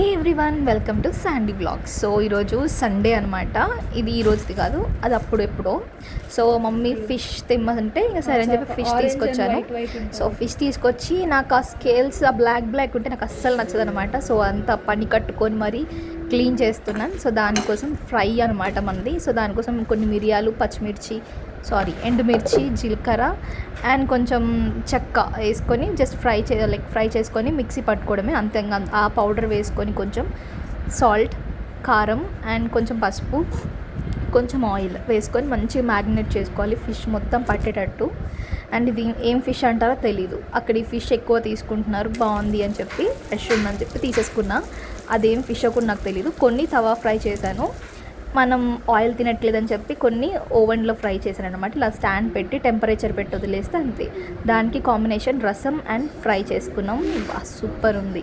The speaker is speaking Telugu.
Hey everyone, welcome to Sandy vlogs. So ఈరోజు సండే అనమాట. ఇది ఈ రోజుది కాదు, అది అప్పుడు ఎప్పుడో. సో మమ్మీ ఫిష్ తిమ్మంటే ఇంకా సరే అని చెప్పి ఫిష్ తీసుకొచ్చాను. సో ఫిష్ తీసుకొచ్చి నాకు ఆ స్కేల్స్ ఆ బ్లాక్ ఉంటే నాకు అస్సలు నచ్చదు అనమాట. సో అంతా పని కట్టుకొని మరీ క్లీన్ చేస్తున్నాను. సో దానికోసం ఫ్రై అనమాట మనది. సో దానికోసం కొన్ని మిరియాలు, పచ్చిమిర్చి, ఎండుమిర్చి, జీలకర్ర అండ్ కొంచెం చెక్క వేసుకొని జస్ట్ ఫ్రై చేసుకొని మిక్సీ పట్టుకోవడమే అంతే. ఆ పౌడర్ వేసుకొని కొంచెం సాల్ట్, కారం అండ్ కొంచెం పసుపు, కొంచెం ఆయిల్ వేసుకొని మంచిగా మ్యారినేట్ చేసుకోవాలి ఫిష్ మొత్తం పట్టేటట్టు. అండ్ ఇది ఏం ఫిష్ అంటారో తెలీదు. అక్కడ ఈ ఫిష్ ఎక్కువ తీసుకుంటున్నారు, బాగుంది అని చెప్పి, ఫ్రెష్ ఉందని చెప్పి తీసేసుకున్నా. అదేం ఫిష్ కూడా నాకు తెలీదు. కొన్ని తవా ఫ్రై చేశాను, మనం ఆయిల్ తినట్లేదని చెప్పి కొన్ని ఓవెన్లో ఫ్రై చేశాను అనమాట. ఇలా స్టాండ్ పెట్టి టెంపరేచర్ పెట్టి వదిలేస్తే అంతే. దానికి కాంబినేషన్ రసం అండ్ ఫ్రై చేసుకున్నాం. సూపర్ ఉంది.